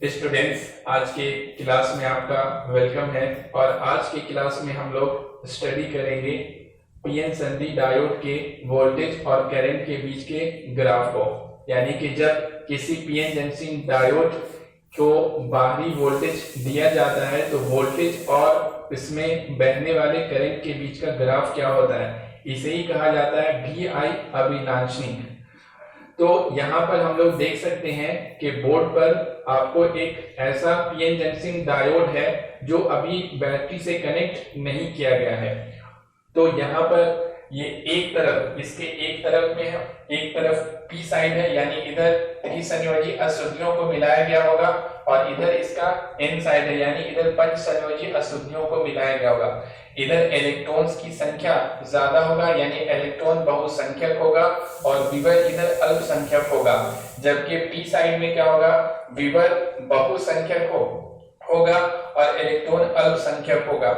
Students, आज के class में आपका वेलकम है। और आज के क्लास में हम लोग स्टडी करेंगे पीएन संधि डायोड के वोल्टेज और करंट के बीच के ग्राफ को। यानी कि जब किसी पीएन जंक्शन डायोड को बाहरी वोल्टेज दिया जाता है तो वोल्टेज और इसमें बहने वाले करंट के बीच का ग्राफ क्या होता है, इसे ही कहा जाता है वी आई अभिलाक्षणी। तो यहाँ पर हम लोग देख सकते हैं कि बोर्ड पर आपको एक ऐसा पीएन जंक्शन डायोड है जो अभी बैटरी से कनेक्ट नहीं किया गया है। तो यहाँ पर ये एक तरफ, इसके एक तरफ में है, एक तरफ पी साइड है, यानी इधर त्रिसंयोजी अशुद्धियों को मिलाया गया होगा और इधर इसका एन साइड है, यानी इधर पंच संयोजी अशुद्धियों को मिलाया गया होगा। इधर इलेक्ट्रॉन्स की संख्या ज्यादा होगा, यानी इलेक्ट्रॉन बहुसंख्यक होगा और विवर इधर अल्पसंख्यक होगा। जबकि पी साइड में क्या होगा, विवर बहुसंख्यक होगा और इलेक्ट्रॉन अल्पसंख्यक होगा।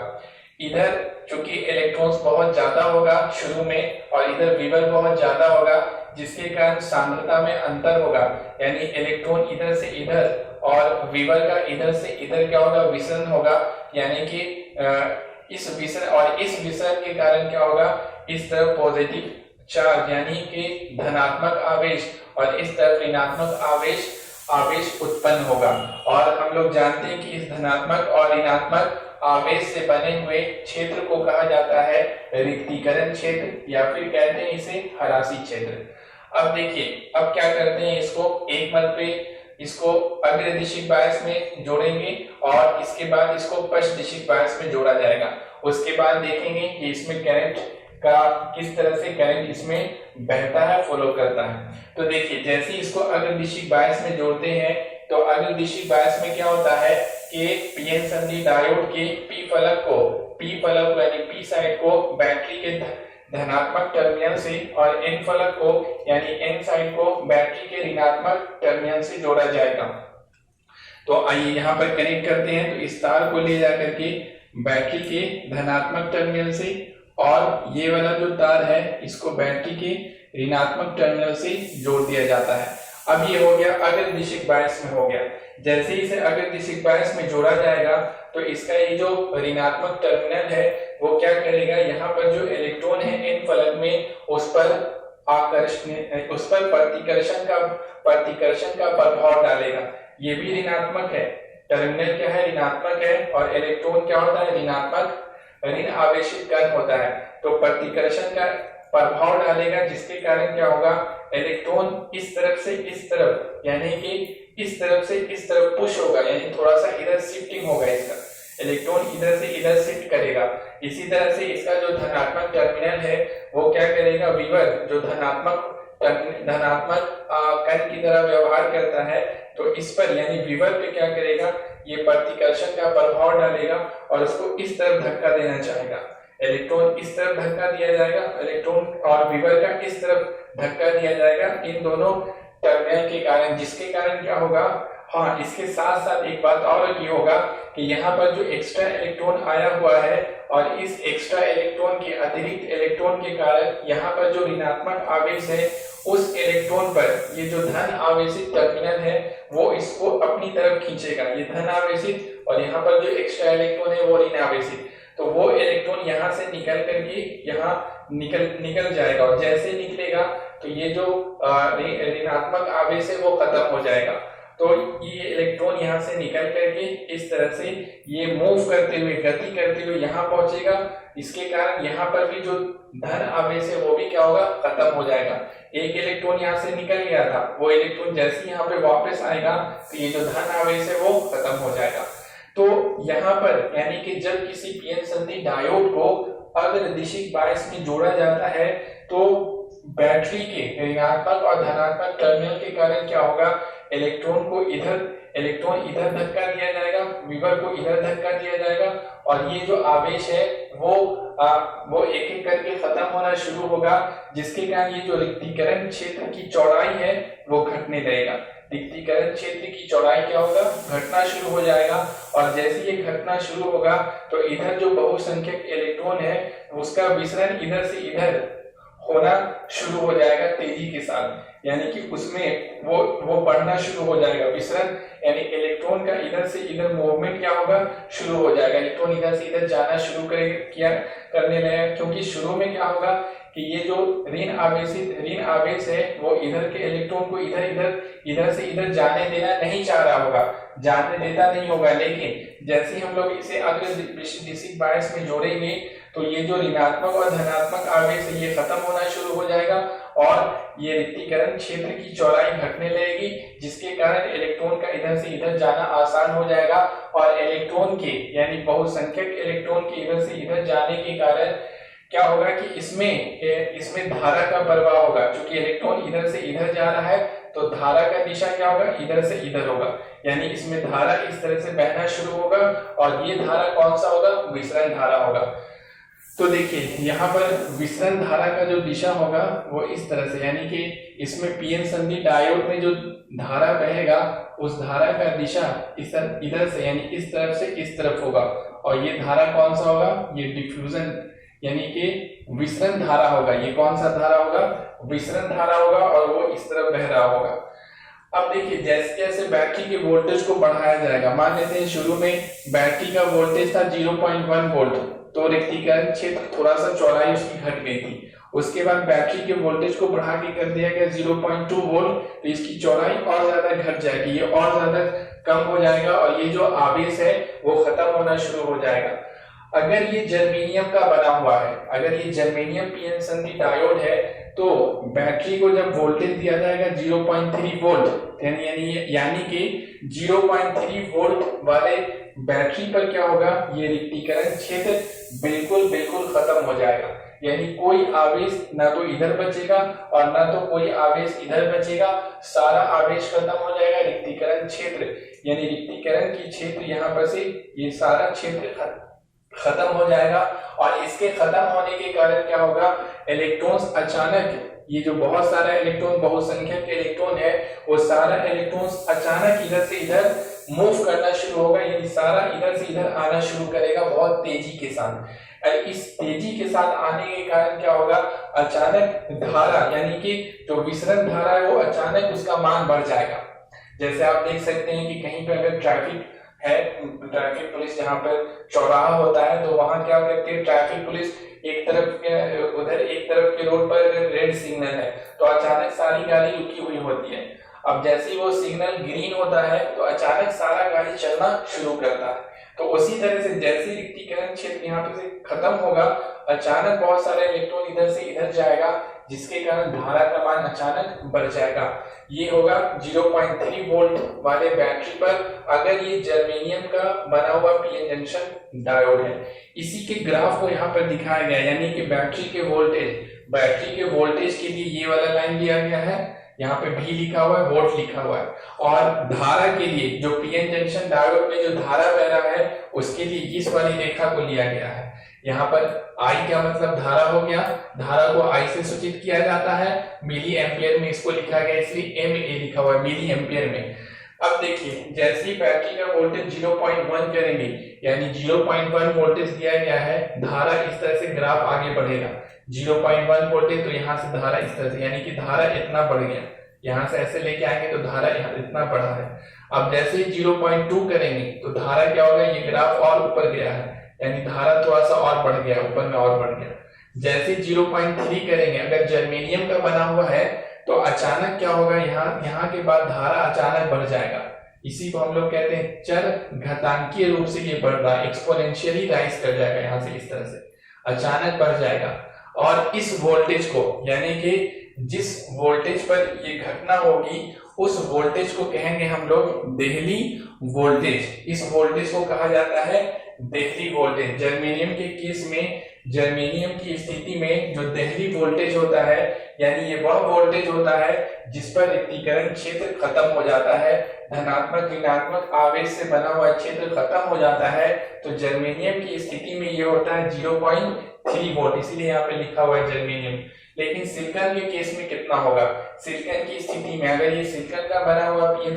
इधर चूंकि इलेक्ट्रॉन्स बहुत ज्यादा होगा शुरू में और इधर विवर बहुत ज्यादा होगा, जिसके कारण सांद्रता में अंतर होगा, यानी इलेक्ट्रॉन इधर से इधर और विवर का इधर से इधर क्या होगा, विसरण होगा। यानी कि इस विसरण और इस विसरण के कारण क्या होगा, इस तरफ पॉजिटिव चार्ज यानी कि धनात्मक आवेश और इस तरफ ऋणात्मक आवेश उत्पन्न होगा। और हम लोग जानते हैं कि इस धनात्मक और ऋणात्मक आवेश से बने हुए क्षेत्र को कहा जाता है रिक्तीकरण क्षेत्र, या फिर कहते हैं इसे हरासी क्षेत्र। अब देखिए, अब क्या करते हैं, इसको एक मत पे इसको अग्रदिशिक बायस में जोड़ेंगे और इसके बाद इसको पश्चदिशिक बायस में जोड़ा जाएगा। उसके बाद देखेंगे कि इसमें करंट का किस तरह से करंट इसमें बहता है, फॉलो करता है। तो देखिए, जैसे इसको अग्रदिशिक बायस में जोड़ते हैं तो अग्रदिशिक बायस में क्या होता है कि पीएन संधि डायोड के पी फलक यानी पी साइड को बैटरी के धनात्मक टर्मिनल से और एन फलक को यानी एन साइड को बैटरी के ऋणात्मक टर्मिनल से जोड़ा जाएगा। तो आइए यहाँ पर कनेक्ट करते हैं। तो इस तार को ले जाकर के बैटरी के धनात्मक टर्मिनल से और ये वाला जो तार है इसको बैटरी के ऋणात्मक टर्मिनल से जोड़ दिया जाता है। अब ये हो गया अग्रदिशिक बायस में हो गया। जैसे इसे अग्रदिशिक बायस में जोड़ा जाएगा तो इसका ये जो ऋणात्मक टर्मिनल है वो क्या करेगा, यहाँ पर जो इलेक्ट्रॉन है एन फलक में उस पर प्रतिकर्षण का प्रभाव डालेगा। ये भी ऋणात्मक है, टर्मिनल क्या है, ऋणात्मक है और इलेक्ट्रॉन क्या होता है, ऋणात्मक ऋण आवेशित कण होता है। तो प्रतिकर्षण का प्रभाव डालेगा, जिसके कारण क्या होगा, इलेक्ट्रॉन इस तरफ से इस तरफ यानी कि इस तरफ से इस तरफ पुश होगा, यानी थोड़ा सा इधर शिफ्टिंग होगा, इसका इलेक्ट्रॉन इधर से इधर शिफ्ट करेगा। इसी तरह से इसका जो धनात्मक टर्मिनल है वो क्या करेगा, विवर जो धनात्मक कण की तरह व्यवहार करता है तो इस पर यानी विवर पे क्या करेगा, ये प्रतिकर्षण का प्रभाव डालेगा और उसको इस तरफ धक्का देना चाहेगा। इलेक्ट्रॉन इस तरफ धक्का दिया जाएगा, इलेक्ट्रॉन और विवर का इस तरफ धक्का दिया जाएगा इन दोनों टर्मिनल के कारण, जिसके कारण क्या होगा, हाँ इसके साथ साथ एक बात और की होगा कि यहाँ पर जो एक्स्ट्रा इलेक्ट्रॉन आया हुआ है और इस एक्स्ट्रा इलेक्ट्रॉन के अतिरिक्त इलेक्ट्रॉन के कारण यहाँ पर जो ऋणात्मक आवेश है उस इलेक्ट्रॉन पर ये जो धन आवेशित टर्मिनल है वो इसको अपनी तरफ खींचेगा, ये धन आवेशित, और यहाँ पर जो एक्स्ट्रा इलेक्ट्रॉन है वो ऋण आवेशित। तो वो इलेक्ट्रॉन यहाँ से निकल करके यहाँ निकल जाएगा और जैसे निकलेगा तो ये जो ऋणात्मक आवेश है वो खत्म हो जाएगा। तो ये इलेक्ट्रॉन यहाँ से निकल करके इस तरह से ये मूव करते हुए, गति करते हुए यहाँ पहुंचेगा। इसके कारण यहाँ पर भी जो धन आवेश है वो भी क्या होगा, खत्म हो जाएगा। एक इलेक्ट्रॉन यहाँ से निकल गया था, वो इलेक्ट्रॉन जैसे यहाँ पे वापस आएगा तो ये जो धन आवेश है वो खत्म हो जाएगा। तो यहाँ पर यानी कि जब किसी पीएन संधि डायोड को अग्रदिशिक बायस में जोड़ा जाता है तो बैटरी के ऋणात्मक और धनात्मक टर्मिनल के कारण क्या होगा, इलेक्ट्रॉन इधर धक्का दिया जाएगा, विवर को इधर धक्का दिया जाएगा और ये जो आवेश है वो एक एक करके खत्म होना शुरू होगा, जिसके कारण ये जो रिक्तीकरण क्षेत्र की चौड़ाई है वो घटने लगेगा। रिक्तीकरण क्षेत्र की चौड़ाई क्या होगा, घटना शुरू हो जाएगा और जैसे ये घटना शुरू होगा तो इधर जो बहुसंख्यक इलेक्ट्रॉन है उसका विसरण इधर से इधर होना शुरू हो जाएगा तेजी के साथ, यानी कि उसमें वो बढ़ना शुरू हो जाएगा विसरण, यानी इलेक्ट्रॉन का इधर से इधर मूवमेंट क्या होगा, शुरू हो जाएगा। इलेक्ट्रॉन इधर से इधर जाना शुरू करने लगेगा, क्योंकि शुरू में क्या होगा कि ये जो ऋण आवेश है वो इधर के इलेक्ट्रॉन को इधर से इधर जाने देना नहीं चाह रहा होगा, जाने देता नहीं होगा। लेकिन जैसे ही हम लोग इसे अगले डिस्क बायस में जोड़ेंगे तो ये जो ऋणात्मक और धनात्मक आवेश है ये खत्म होना शुरू हो जाएगा और ये रिक्तीकरण क्षेत्र की चौड़ाई घटने लगेगी, जिसके कारण इलेक्ट्रॉन का इधर से इधर जाना आसान हो जाएगा और इलेक्ट्रॉन के यानी बहुसंख्यक इलेक्ट्रॉन के इधर से इधर जाने के कारण क्या होगा कि इसमें धारा का प्रवाह होगा। क्योंकि इलेक्ट्रॉन इधर से इधर जा रहा है तो धारा का दिशा क्या होगा, इधर से इधर होगा, यानी इसमें धारा इस तरह से बहना शुरू होगा और ये धारा कौन सा होगा, विसरण धारा होगा। तो देखिए यहाँ पर विसरण धारा का जो दिशा होगा वो इस तरह से, यानी कि इसमें पीएन संधि डायोड में जो धारा बहेगा उस धारा का दिशा इधर से यानी इस तरफ से इस तरफ होगा और ये धारा कौन सा होगा, ये डिफ्यूजन यानी कि विसरण धारा होगा। ये कौन सा धारा होगा, विसरण धारा होगा और वो इस तरफ बह रहा होगा। अब देखिए जैसे जैसे बैटरी के वोल्टेज को बढ़ाया जाएगा, मान लेते हैं शुरू में बैटरी का वोल्टेज था 0.1 वोल्ट, तो रिक्तीकरण क्षेत्र थोड़ा सा चौड़ाई उसकी घट गई थी। उसके बाद बैटरी के वोल्टेज को बढ़ा के कर दिया गया 0.2 वोल्ट, तो इसकी चौड़ाई और ज्यादा घट जाएगी, ये और ज्यादा कम हो जाएगा और ये जो आवेश है वो खत्म होना शुरू हो जाएगा। अगर ये जर्मेनियम का बना हुआ है, अगर ये जर्मेनियम पीएन संधि डायोड है तो बैटरी को जब वोल्टेज दिया जाएगा 0.3 वोल्ट यानी कि 0.3 वोल्ट वाले बैटरी पर क्या होगा, ये रिक्तीकरण क्षेत्र बिल्कुल खत्म हो जाएगा, यानी कोई आवेश ना तो इधर बचेगा और ना तो कोई आवेश इधर बचेगा, सारा आवेश खत्म हो जाएगा। रिक्तीकरण क्षेत्र यानी रिक्तीकरण की क्षेत्र यहाँ पर से ये सारा क्षेत्र खत्म हो जाएगा और इसके खत्म होने के कारण क्या होगा, इलेक्ट्रॉन्स अचानक, ये जो बहुत सारा इलेक्ट्रॉन बहुसंख्यक इलेक्ट्रॉन है वो सारा इलेक्ट्रॉन्स अचानक इधर से इधर मूव करना शुरू होगा, यानी सारा इधर से इधर आना शुरू करेगा बहुत तेजी के साथ। इस तेजी के साथ आने के कारण क्या होगा, अचानक धारा यानी कि जो विसरण धारा है वो अचानक उसका मान बढ़ जाएगा। जैसे आप देख सकते हैं कि कहीं पर अगर ट्रैफिक है, ट्रैफिक पुलिस जहाँ पर चौराहा होता है तो वहां क्या करती है, ट्रैफिक पुलिस एक तरफ के रोड पर रेड सिग्नल है तो अचानक सारी गाड़ी रुकी हुई होती है। अब जैसे ही वो सिग्नल ग्रीन होता है तो अचानक सारा गाड़ी चलना शुरू करता है। तो उसी तरह से जैसे रिक्तीकरण क्षेत्र यहाँ पे से खत्म होगा, अचानक बहुत सारे इलेक्ट्रॉन इधर से इधर जाएगा, जिसके कारण धारा का मान अचानक बढ़ जाएगा। ये होगा 0.3 वोल्ट वाले बैटरी पर अगर ये जर्मेनियम का बना हुआ पीएन जंक्शन डायोड है। इसी के ग्राफ को यहाँ पर दिखाया गया, यानी कि बैटरी के वोल्टेज के लिए ये वाला लाइन लिया गया है, यहाँ पे भी लिखा हुआ है, वोल्ट लिखा हुआ है, और धारा के लिए जो पीएन जंक्शन डायोड में जो धारा बह रहा है उसके लिए इस वाली रेखा को लिया गया है। यहाँ पर I क्या मतलब धारा हो गया, धारा को I से सूचित किया जाता है, मिली एम्पियर में इसको लिखा गया इसलिए MA लिखा हुआ है मिली एम्पियर में। अब देखिए जैसे ही बैटरी का वोल्टेज 0.1 करेंगे यानी 0.1 वोल्टेज दिया गया है, धारा इस तरह से ग्राफ आगे बढ़ेगा। 0.1 वोल्टेज तो यहाँ से धारा इस तरह से, यानी कि धारा इतना बढ़ गया, यहाँ से ऐसे लेके आएंगे तो धारा यहाँ इतना बढ़ा है। अब जैसे ही 0.2 करेंगे तो धारा क्या होगा, ये ग्राफ और ऊपर गया है, यानी धारा थोड़ा सा और बढ़ गया, ऊपर में और बढ़ गया। जैसे 0.3 करेंगे, अगर जर्मेनियम का बना हुआ है तो अचानक क्या होगा, यहाँ के बाद धारा अचानक बढ़ जाएगा। इसी को हम लोग कहते हैं चर घातांकीय रूप से ये बढ़ रहा है, एक्सपोनेंशियली राइज कर जाएगा, यहाँ से इस तरह से अचानक बढ़ जाएगा। और इस वोल्टेज को यानी कि जिस वोल्टेज पर ये घटना होगी उस वोल्टेज को कहेंगे हम लोग देहली वोल्टेज। इस वोल्टेज को कहा जाता है देहली वोल्टेज। जर्मेनियम के केस में, जर्मेनियम की स्थिति में जो देहली वोल्टेज होता है यानी ये वह वोल्टेज होता है जिस पर रिक्तीकरण क्षेत्र खत्म हो जाता है, धनात्मक ऋणात्मक आवेश से बना हुआ क्षेत्र खत्म हो जाता है। तो जर्मेनियम की स्थिति में ये होता है 0.3 वोल्ट, इसीलिए यहाँ पे लिखा हुआ है जर्मेनियम। लेकिन सिलिकॉन के केस में कितना होगा, सिलिकॉन की स्थिति में अगर ये सिलिकॉन का बना हुआ पीएन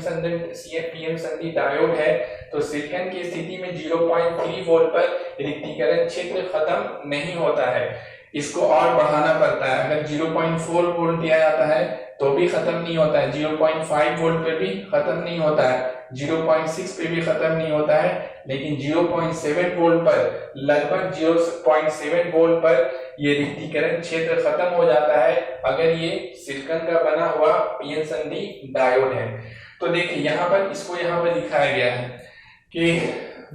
संधि डायोड है तो सिलिकॉन की स्थिति में 0.3 वोल्ट पर रिक्तीकरण क्षेत्र खत्म नहीं होता है। इसको और बढ़ाना पड़ता है। अगर 0.4 वोल्ट दिया जाता है तो भी खत्म नहीं होता है, 0.5 वोल्ट पे भी खत्म नहीं होता है, 0.6 पे भी खत्म नहीं होता है, लेकिन 0.7 वोल्ट पर, लगभग 0.7 वोल्ट पर ये रिक्तीकरण क्षेत्र खत्म हो जाता है अगर ये सिलिकॉन का बना हुआ पीएन संधि डायोड है। तो देखिए यहाँ पर, इसको यहाँ पर दिखाया गया है कि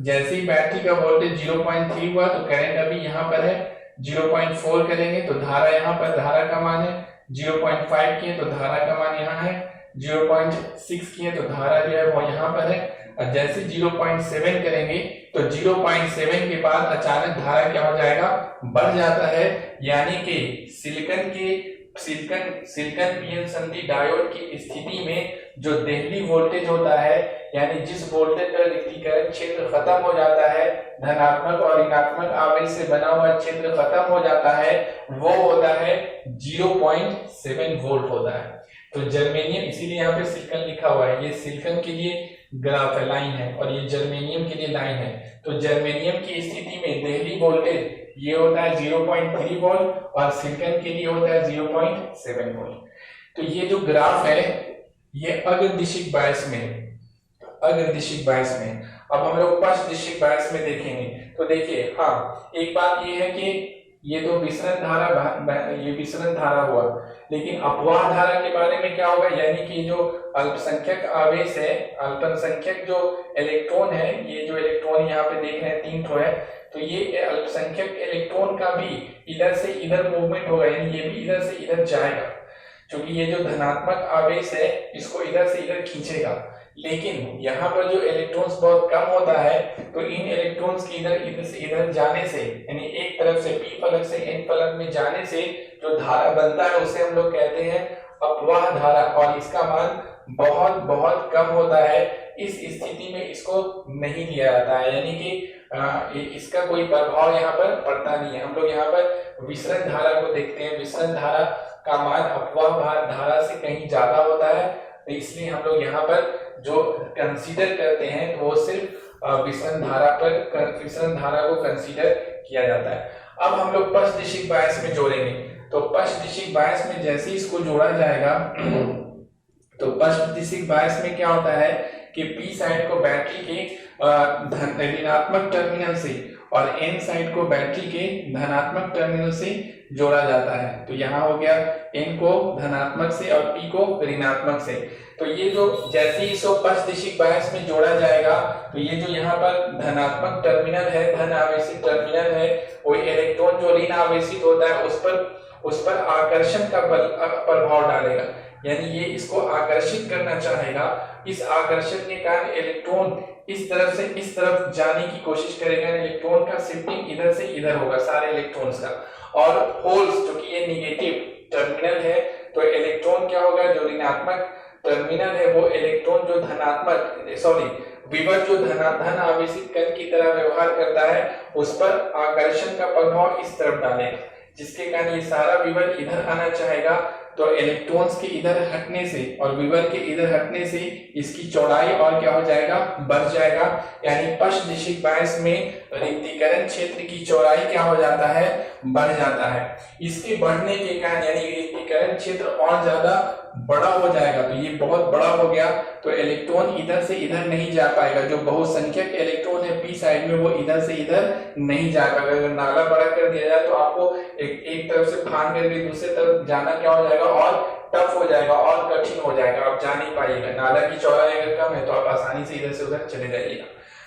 जैसे ही बैटरी का वोल्टेज 0.3 हुआ तो करंट अभी यहाँ पर है, 0.4 करेंगे तो धारा यहाँ पर, धारा का मान है, 0.5 किए तो धारा का मान यहाँ है, 0.6 किए तो धारा जो है वो यहाँ पर है, और जैसे 0.7 करेंगे तो 0.7 के बाद अचानक धारा क्या हो जाएगा, बढ़ जाता है। यानी कि सिलिकॉन पीएन संधि डायोड की स्थिति में जो देहली वोल्टेज होता है, यानी जिस वोल्टेज पर रिक्तीकरण क्षेत्र खत्म हो जाता है, धनात्मक और ऋणात्मक आवेश से बना हुआ क्षेत्र खत्म हो जाता है, वो होता है 0.7 वोल्ट होता है। तो जर्मेनियम, इसीलिए यहाँ पे सिलिकॉन लिखा हुआ है, ये सिलिकॉन के लिए ग्राफ है, लाइन है, और ये जर्मेनियम के लिए लाइन है। तो जर्मेनियम की स्थिति में देहली वोल्टेज ये होता है 0.3 वोल्ट और सिलिकॉन के लिए होता है 0.7 वोल्ट। तो ये जो ग्राफ है ये अग्रदिशिक बायस में, अग्रदिशिक बायस में। अब हम लोग पश्च दिशिक बायस में देखेंगे। तो देखिए, हाँ, एक बात ये है कि ये तो विसरण धारा, ये विसरण धारा हुआ, लेकिन अपवाह धारा के बारे में क्या होगा, यानी कि जो अल्पसंख्यक आवेश है, अल्पसंख्यक जो इलेक्ट्रॉन है, ये जो इलेक्ट्रॉन यहाँ पे देख रहे हैं 3 ठो है, तो ये अल्पसंख्यक इलेक्ट्रॉन का भी इधर से इधर मूवमेंट होगा, यानी ये भी इधर से इधर जाएगा, क्योंकि ये जो धनात्मक आवेश है इसको इधर से इधर खींचेगा। लेकिन यहाँ पर जो इलेक्ट्रॉन्स बहुत कम होता है, तो इन इलेक्ट्रॉन्स के इधर से इधर जाने से, यानी एक तरफ से पी फलक से एन फलक में जाने से जो धारा बनता है उसे हम लोग कहते हैं अपवाह धारा, और इसका मान बहुत बहुत कम होता है। इस स्थिति में इसको नहीं लिया जाता है, यानी कि इसका कोई प्रभाव यहाँ पर पड़ता नहीं है। हम लोग यहाँ पर विसरण धारा को देखते हैं, विसरण धारा का मान अपवाह धारा से कहीं ज्यादा होता है, तो इसलिए हम लोग यहाँ पर जो कंसीडर करते हैं तो वो सिर्फ विसरण धारा को कंसीडर किया जाता है। अब हम लोग पश्च दिशिक बायस में जोड़ेंगे। तो पश्च दिशिक बायस में जैसे इसको जोड़ा जाएगा तो पश्च दिशिक बायस में क्या होता है कि पी साइड को बैटरी के ऋणात्मक टर्मिनल से और एन साइड को बैटरी के धनात्मक टर्मिनल से जोड़ा जाता है। तो यहाँ हो गया एन को धनात्मक से और पी को ऋणात्मक से। तो ये जो जैसे ही इसको पश्च दिशिक बायस में जोड़ा जाएगा तो ये जो यहाँ पर धनात्मक टर्मिनल है, धन आवेशित टर्मिनल है, वो इलेक्ट्रॉन जो ऋण आवेशित होता है उस पर आकर्षण का प्रभाव डालेगा, यानी ये इसको आकर्षित करना चाहेगा। इस आकर्षण के कारण इलेक्ट्रॉन इस तरफ से इस तरफ जाने की कोशिश करेगा, इलेक्ट्रॉन का शिफ्टिंग इधर से इधर होगा सारे इलेक्ट्रॉन्स का। और होल्स, जो कि ये निगेटिव टर्मिनल है, तो इलेक्ट्रॉन क्या होगा, जो ऋणात्मक टर्मिनल है वो इलेक्ट्रॉन जो विवर जो धन आवेशित कण की तरह व्यवहार करता है उस पर आकर्षण का प्रभाव इस तरफ डालेगा, जिसके कारण ये सारा विवर इधर आना चाहेगा। तो इलेक्ट्रॉन्स के इधर हटने से और विवर के इधर हटने से इसकी चौड़ाई और क्या हो जाएगा, बढ़ जाएगा। यानी पश्च दिशिक बायस में रिक्तीकरण क्षेत्र की चौड़ाई क्या हो जाता है, बढ़ जाता है। इसके बढ़ने के कारण यानी रिक्तीकरण क्षेत्र और ज्यादा बड़ा हो जाएगा। तो ये बहुत बड़ा हो गया तो इलेक्ट्रॉन इधर से इधर नहीं जा पाएगा। जो बहुसंख्यक इलेक्ट्रॉन है पी साइड में वो इधर से इधर नहीं जा पाएगा। अगर नाला बड़ा कर दिया जाए तो आपको एक तरफ से फान करके दूसरे तरफ जाना क्या हो जाएगा, और टफ हो जाएगा और कठिन हो जाएगा, आप जा नहीं पाइएगा। नाला की चौड़ाई अगर कम है तो आप आसानी से इधर से उधर चले जाइएगा।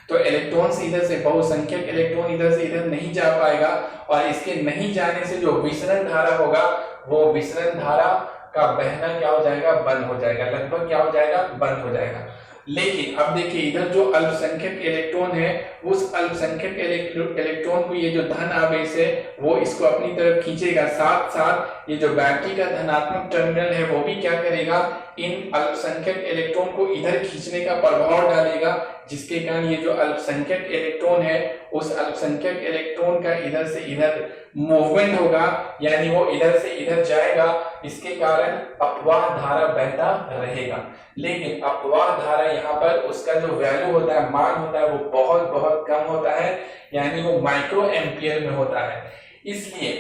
तो इलेक्ट्रॉन से इधर से बहुसंख्यक इलेक्ट्रॉन इधर से इधर नहीं जा पाएगा, और इसके नहीं जाने से जो विसरण धारा होगा वो विसरण धारा का बहना क्या हो जाएगा, बंद हो जाएगा, लगभग क्या हो जाएगा, बंद हो जाएगा। लेकिन अब देखिए इधर जो अल्पसंख्यक इलेक्ट्रॉन है उस अल्पसंख्यक इलेक्ट्रॉन को ये जो धन आवेश है वो इसको अपनी तरफ खींचेगा। साथ साथ ये जो बैटरी का धनात्मक टर्मिनल है वो भी क्या करेगा, इन अल्पसंख्यक इलेक्ट्रॉन को इधर खींचने का प्रभाव डालेगा, जिसके कारण ये जो अल्पसंख्यक इलेक्ट्रॉन है उस अल्पसंख्यक इलेक्ट्रॉन का इधर से इधर मूवमेंट होगा, यानी वो इधर से इधर जाएगा। इसके कारण अपवाह धारा बहता रहेगा। लेकिन अपवाह धारा यहाँ पर उसका जो वैल्यू होता है, मान होता है, वो बहुत बहुत कम होता है, यानी वो माइक्रो एम्पियर में होता है। इसलिए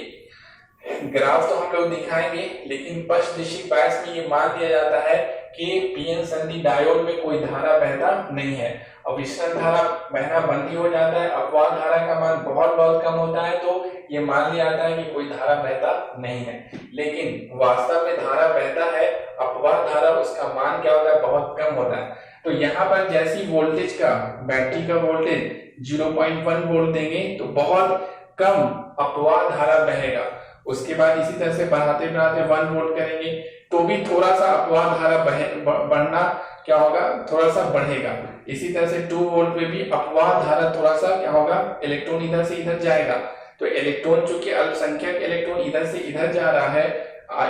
ग्राफ तो हम लोग दिखाएंगे, लेकिन पश्चिम बायस में ये मान दिया जाता है कि पीएन संधि डायोड में कोई धारा बहता नहीं है। अब विसरण धारा बहना बंद ही हो जाता है, अपवाह धारा का मान बहुत बहुत कम होता है, तो ये मान लिया जाता है कि कोई धारा बहता नहीं है। लेकिन वास्तव में धारा बहता है, अपवाह धारा उसका मान क्या होता है, बहुत कम होता है। तो यहाँ पर जैसी वोल्टेज का, बैटरी का वोल्टेज 0.1 वोल्ट देंगे तो बहुत कम अपवाह धारा बहेगा। उसके बाद इसी तरह से बढ़ाते बढ़ाते 1 वोल्ट करेंगे तो भी थोड़ा सा अपवाह धारा बढ़ना क्या होगा, थोड़ा सा बढ़ेगा। इसी तरह से 2 वोल्ट में भी अपवाह धारा थोड़ा सा क्या होगा, इलेक्ट्रॉन इधर से इधर जाएगा। तो इलेक्ट्रॉन, चूंकि अल्पसंख्यक इलेक्ट्रॉन इधर से इधर जा रहा है,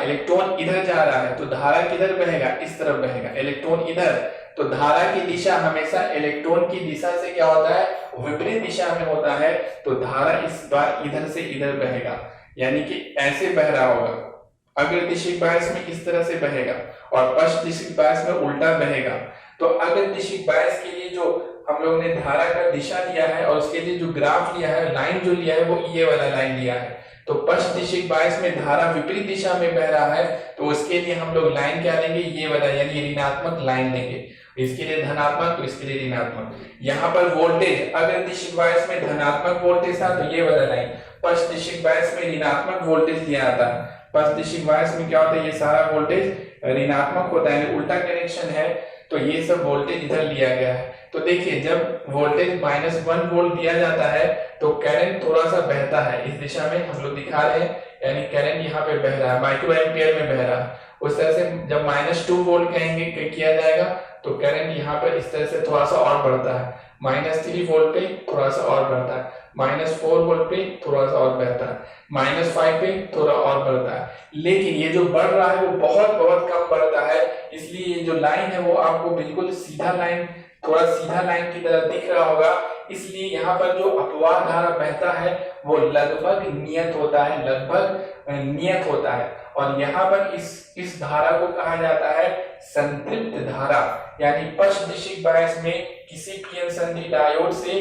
इलेक्ट्रॉन इधर जा रहा है, तो धारा किधर बहेगा, इस तरफ बहेगा। इलेक्ट्रॉन इधर, तो धारा की दिशा हमेशा इलेक्ट्रॉन की दिशा से क्या होता है, विपरीत दिशा में होता है। तो धारा इस बार इधर से इधर बहेगा, यानी कि ऐसे बह रहा होगा। अग्रदिशिक बायस में इस तरह से बहेगा और पश्चिम बायस में उल्टा बहेगा। तो अग्रदिशिक बायस के लिए जो हम लोगों ने धारा का दिशा लिया है और उसके लिए जो ग्राफ लिया है, लाइन जो लिया है, वो ये वाला लाइन लिया है। तो पश्चिम बायस में धारा विपरीत दिशा में बह रहा है, तो उसके लिए हम लोग लाइन क्या लेंगे, ये वाला, यानी ऋणात्मक लाइन लेंगे। इसके लिए धनात्मक, तो इसके लिए ऋणात्मक। यहाँ पर वोल्टेज अग्रदिशिक बायस में धनात्मक वोल्टेज था, तो ये वाला लाइन। पश्चिम बायस में ऋणात्मक वोल्टेज दिया जाता है। पश्चिम बायस में क्या होता है, ये सारा वोल्टेज ऋणात्मक होता है, उल्टा कनेक्शन है, तो ये सब वोल्टेज इधर लिया गया है। तो देखिए, जब वोल्टेज -1 वोल्ट दिया जाता है तो करंट थोड़ा सा बहता है इस दिशा में, हम लोग दिखा रहे हैं, यानी करंट यहाँ पे बह रहा है, माइक्रो एम्पियर में बह रहा है। उस तरह से जब -2 वोल्ट कहेंगे किया जाएगा तो करंट यहाँ पर इस तरह से थोड़ा सा और बढ़ता है। -3 वोल्ट पे थोड़ा सा और बढ़ता है, -4 वोल्ट पे थोड़ा सा और बढ़ता है, -5 पे थोड़ा और बढ़ता है। लेकिन ये जो बढ़ रहा है वो बहुत बहुत कम बढ़ता है, इसलिए ये जो लाइन है वो आपको बिल्कुल सीधा लाइन, थोड़ा सीधा लाइन की तरह दिख रहा होगा। इसलिए यहाँ पर जो अपवाह धारा बहता है वो लगभग नियत होता है, लगभग नियत होता है। और यहाँ पर इस धारा को कहा जाता है संतृप्त धारा, यानी पश्चिम बायस में किसी पीएन संधि डायोड से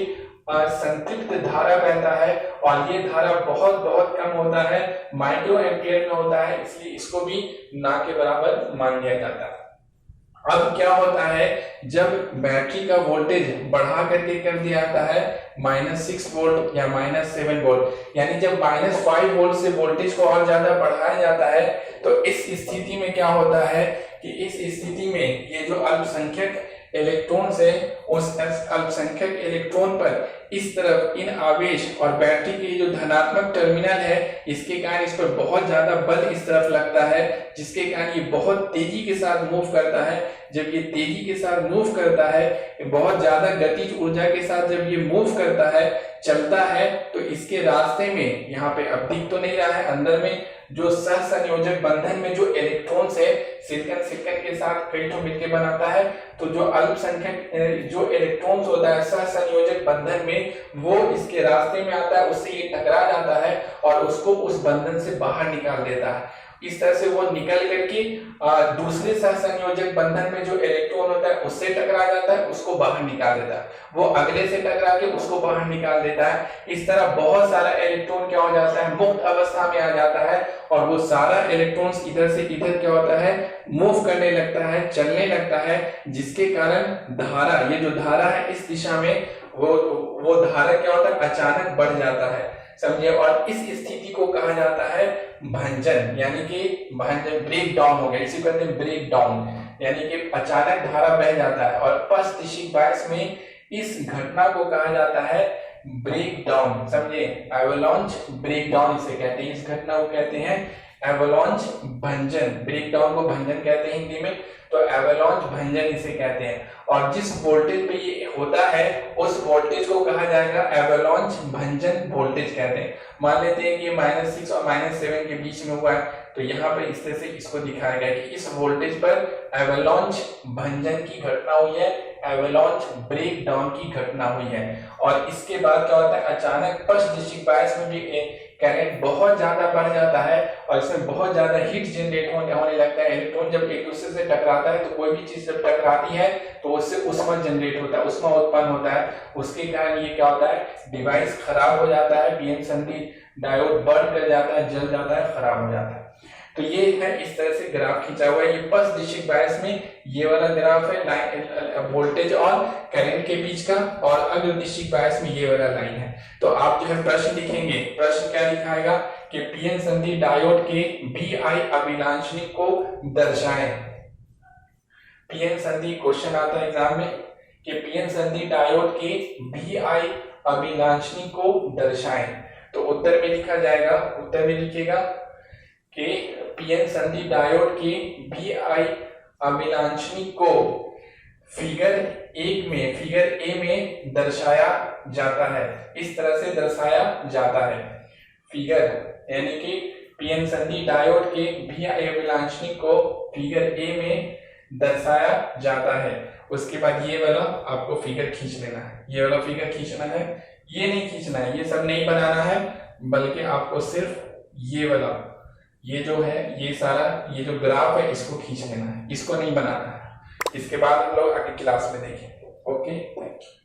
संतृप्त धारा बहता है और ये धारा बहुत बहुत कम होता है, माइक्रो एम्पियर में होता है, इसलिए इसको भी ना के बराबर मान लिया जाता है। अब क्या होता है, जब बैटरी का वोल्टेज बढ़ा करके कर दिया जाता है -6 वोल्ट या -7 वोल्ट, यानी जब -5 वोल्ट से वोल्टेज को और ज्यादा बढ़ाया जाता है, तो इस स्थिति में क्या होता है कि इस स्थिति में ये जो अल्पसंख्यक इलेक्ट्रॉन है, उस अल्पसंख्यक इलेक्ट्रॉन पर इस तरफ इन आवेश और बैटरी के जो धनात्मक टर्मिनल है, इसके कारण इस पर बहुत ज्यादा बल इस तरफ लगता है, जिसके कारण ये बहुत तेजी के साथ मूव करता है। जब ये तेजी के साथ मूव करता है, बहुत ज्यादा गतिज ऊर्जा के साथ जब ये मूव करता है, चलता है, तो इसके रास्ते में, यहाँ पे अब दिख तो नहीं रहा है, अंदर में जो सहसंयोजक बंधन में जो इलेक्ट्रॉन्स है, सिलिकॉन सिलिकॉन के साथ कई ठो मिलकर बनाता है, तो जो अल्पसंख्यक जो इलेक्ट्रॉन्स होता है सहसंयोजक बंधन में, वो इसके रास्ते में आता है, उससे ये टकरा जाता है और उसको उस बंधन से बाहर निकाल देता है। इस तरह से वो निकल करके दूसरे सहसंयोजक बंधन में जो इलेक्ट्रॉन होता है उससे टकरा जाता है, उसको बाहर निकाल देता है, वो अगले से टकरा के उसको बाहर निकाल देता है। इस तरह बहुत सारा इलेक्ट्रॉन क्या हो जाता है, मुक्त अवस्था में आ जाता है और वो सारा इलेक्ट्रॉन्स इधर से इधर क्या होता है, मूव करने लगता है, चलने लगता है, जिसके कारण धारा, ये जो धारा है इस दिशा में, वो धारा क्या होता है, अचानक बढ़ जाता है, समझे। और इस स्थिति को कहा जाता है भंजन, यानी कि भंजन, ब्रेक डाउन हो गया, इसी कहते हैं ब्रेक डाउन, यानी कि अचानक धारा बह जाता है। और पश्चिम बायस में इस घटना को कहा जाता है ब्रेक डाउन, समझे, एवलांच ब्रेक डाउन इसे कहते हैं, इस घटना को कहते हैं एवलांच भंजन, ब्रेक डाउन को भंजन कहते हैं हिंदी में, तो एवलांच भंजन इसे कहते हैं। और जिस वोल्टेज पे ये होता है उस वोल्टेज को कहा जाएगा एवलांच भंजन वोल्टेज कहते हैं। मान लेते हैं कि -6 और -7 के बीच में हुआ है, तो यहाँ पर इस तरह से इसको दिखाया गया कि इस वोल्टेज पर एवलांच भंजन की घटना हुई है, एवलांच ब्रेक डाउन की घटना हुई है। और इसके बाद क्या होता है, अचानक पश्चिम बायस में भी करंट बहुत ज्यादा बढ़ जाता है और इसमें बहुत ज्यादा हीट जनरेट होने लगता है। इलेक्ट्रॉन जब एक दूसरे से टकराता है, तो कोई भी चीज जब टकराती है तो उससे उष्मा जनरेट होता है, उष्मा उत्पन्न होता है, उसके कारण ये क्या होता है, डिवाइस खराब हो जाता है, पीएन संधि डायोड बर्न कर जाता है, जल जाता है, खराब हो जाता है। तो ये है इस तरह से ग्राफ खींचा हुआ है। ये पल्स डिस्ट्रिक्ट बायस में ये वाला ग्राफ है लाइन वोल्टेज और करंट के बीच का, और अगर डिस्ट्रिक्ट बायस में ये वाला लाइन है। तो आप जो है प्रश्न लिखेंगे, प्रश्न क्या लिखाएगा कि पीएन संधि डायोड के VI अभिलांछनिक को दर्शाएं। पीएन संधि क्वेश्चन आता है एग्जाम में कि पीएन संधि डायोड के VI अभिलांछनिक को दर्शाएं। तो उत्तर में लिखा जाएगा, उत्तर में लिखेगा कि पीएन संधि डायोड के VI अभिलांछनिक को फिगर ए में दर्शाया जाता है। इस तरह से दर्शाया जाता है। फिगर यानी कि पीएन संधि डायोड के VI अभिलांछनिक को फिगर ए में दर्शाया जाता है। उसके बाद ये वाला आपको फिगर खींच लेना है, ये वाला फिगर खींचना है, ये नहीं खींचना है, ये सब नहीं बनाना है, बल्कि आपको सिर्फ ये वाला, ये जो है ये सारा ये जो ग्राफ है इसको खींच लेना है, इसको नहीं बनाना है। इसके बाद हम लोग आगे क्लास में देखेंगे। Okay, thank you.